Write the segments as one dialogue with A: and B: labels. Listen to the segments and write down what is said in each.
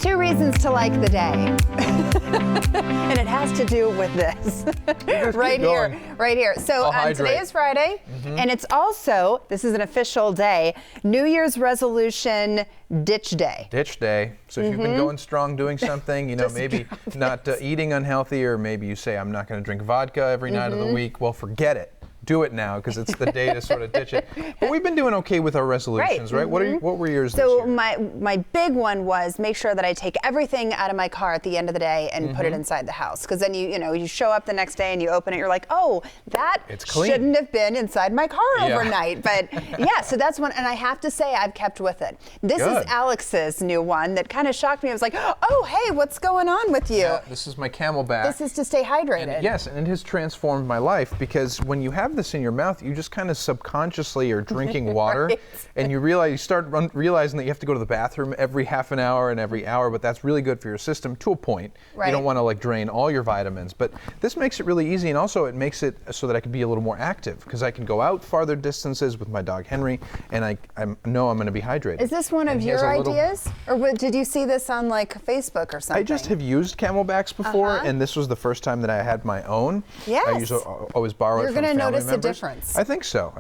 A: 2 reasons to like the day. And it has to do with this. right here. So today is Friday, and it's also, this is an official day, New Year's resolution ditch day.
B: Ditch day. So if you've been going strong doing something, you know, maybe not eating unhealthy, or maybe you say, I'm not going to drink vodka every night of the week. Well, forget it. Do it now, because it's the day to sort of ditch it. But we've been doing okay with our resolutions, right? What were yours this year?
A: So my big one was make sure that I take everything out of my car at the end of the day and put it inside the house, because then you show up the next day and you open it, you're like, oh, that shouldn't have been inside my car overnight. But yeah, so that's one, and I have to say I've kept with it. This is Alex's new one that kind of shocked me. I was like, oh, hey, what's going on with you?
B: Yeah, this is my Camelback.
A: This is to stay hydrated.
B: And yes, and it has transformed my life, because when you have this in your mouth, you just kind of subconsciously are drinking water, and you start realizing that you have to go to the bathroom every half an hour and every hour, but that's really good for your system to a point. You don't want to drain all your vitamins, but this makes it really easy, and also it makes it so that I can be a little more active, because I can go out farther distances with my dog Henry, and I know I'm going to be hydrated.
A: Is this one of your ideas, or did you see this on Facebook or something?
B: I just have used Camelbacks before, and this was the first time that I had my own.
A: Yes.
B: I usually always borrow it from family members.
A: You're going to notice a difference.
B: I think so.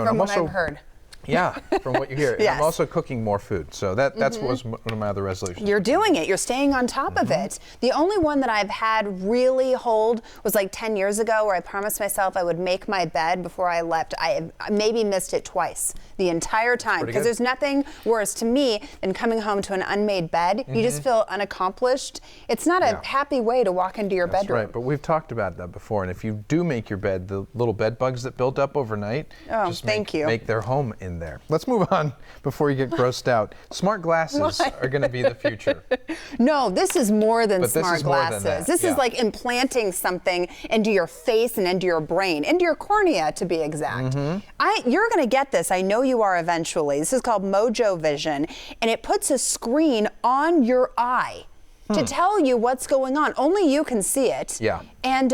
A: From what I've heard.
B: Yeah, from what you hear. And I'm also cooking more food, so that's was one of my other resolutions.
A: You're doing it. You're staying on top of it. The only one that I've had really hold was 10 years ago, where I promised myself I would make my bed before I left. I maybe missed it twice the entire time, because there's nothing worse to me than coming home to an unmade bed. You just feel unaccomplished. It's not a happy way to walk into your bedroom.
B: That's right, but we've talked about that before, and if you do make your bed, the little bed bugs that build up overnight, just make their home in there. Let's move on before you get grossed out. Smart glasses are going to be the future.
A: No, this is more than smart
B: glasses.
A: This is like implanting something into your face and into your brain, into your cornea to be exact. You're going to get this. I know you are eventually. This is called Mojo Vision, and it puts a screen on your eye to tell you what's going on. Only you can see it.
B: Yeah.
A: And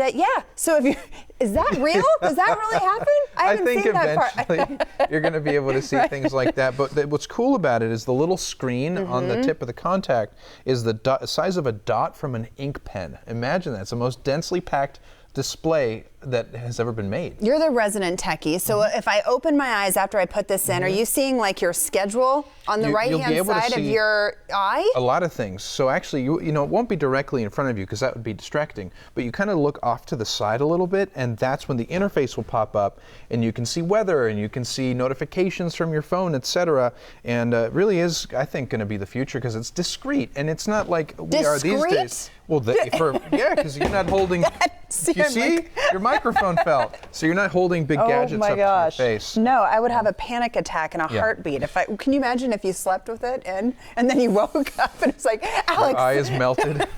A: so if you, is that real? Does that really happen? I haven't seen that part.
B: I think eventually you're going to be able to see things like that. But what's cool about it is the little screen on the tip of the contact is the size of a dot from an ink pen. Imagine that. It's the most densely packed display that has ever been made.
A: You're the resident techie, so if I open my eyes after I put this in, are you seeing your schedule on the right-hand side of your eye?
B: A lot of things. So actually, you know, it won't be directly in front of you, because that would be distracting, but you kind of look off to the side a little bit, and that's when the interface will pop up, and you can see weather, and you can see notifications from your phone, etc. And it really is, I think, going to be the future, because it's discreet, and it's not like we are these days. Well, because you're not holding. You see, your microphone fell, so you're not holding big gadgets up to your face.
A: No, I would have a panic attack and a heartbeat can you imagine if you slept with it and then you woke up and it's like, Alex,
B: your eye is melted.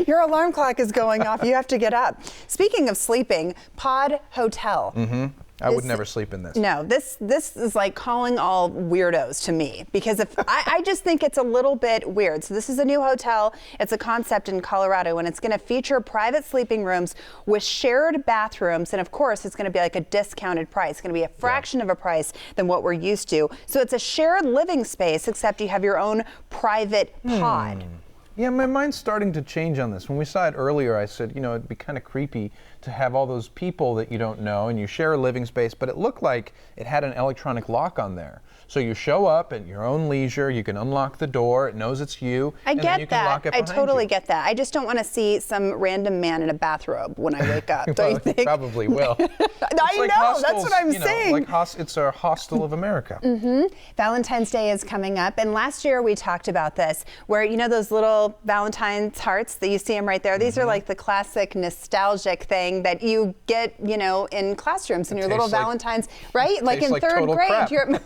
A: Your alarm clock is going off. You have to get up. Speaking of sleeping, Pod Hotel.
B: I would never sleep in this.
A: No, this is like calling all weirdos to me, because if I just think it's a little bit weird. So this is a new hotel. It's a concept in Colorado, and it's going to feature private sleeping rooms with shared bathrooms, and of course it's going to be like a discounted price. It's going to be a fraction of a price than what we're used to. So it's a shared living space, except you have your own private pod.
B: Yeah, my mind's starting to change on this. When we saw it earlier, I said, you know, it'd be kind of creepy to have all those people that you don't know and you share a living space, but it looked like it had an electronic lock on there. So you show up at your own leisure, you can unlock the door, it knows it's you, and then you can lock it behind you.
A: I totally get that. I just don't want to see some random man in a bathrobe when I wake up, don't you think?
B: Probably will.
A: I know, that's what I'm saying.
B: It's a Hostel of America.
A: Valentine's Day is coming up, and last year we talked about this, where you know those little Valentine's hearts that you see them right there? These are like the classic nostalgic thing that you get, you know, in classrooms in your little Valentine's, right? Like in third grade.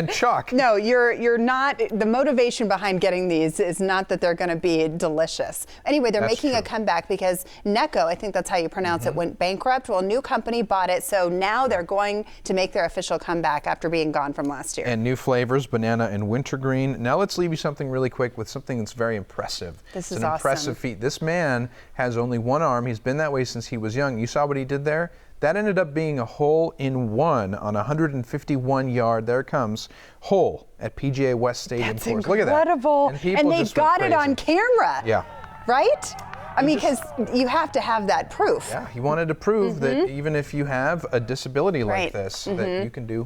B: And chalk.
A: No, you're not. The motivation behind getting these is not that they're going to be delicious. Anyway, they're making a comeback because Necco, I think that's how you pronounce it, went bankrupt. Well, a new company bought it, so now they're going to make their official comeback after being gone from last year.
B: And new flavors, banana and wintergreen. Now let's leave you something really quick with something that's very impressive.
A: This is
B: an impressive feat. This man has only one arm. He's been that way since he was young. You saw what he did there? That ended up being a hole-in-one on a 151-yard, there it comes, hole at PGA West Stadium
A: That's
B: course.
A: incredible.
B: Look at that. And, people
A: they
B: just went
A: got it on
B: crazy.
A: camera.
B: Yeah.
A: Right? I mean, because you have to have that proof.
B: Yeah, he wanted to prove that even if you have a disability like
A: Right.
B: this, that you can do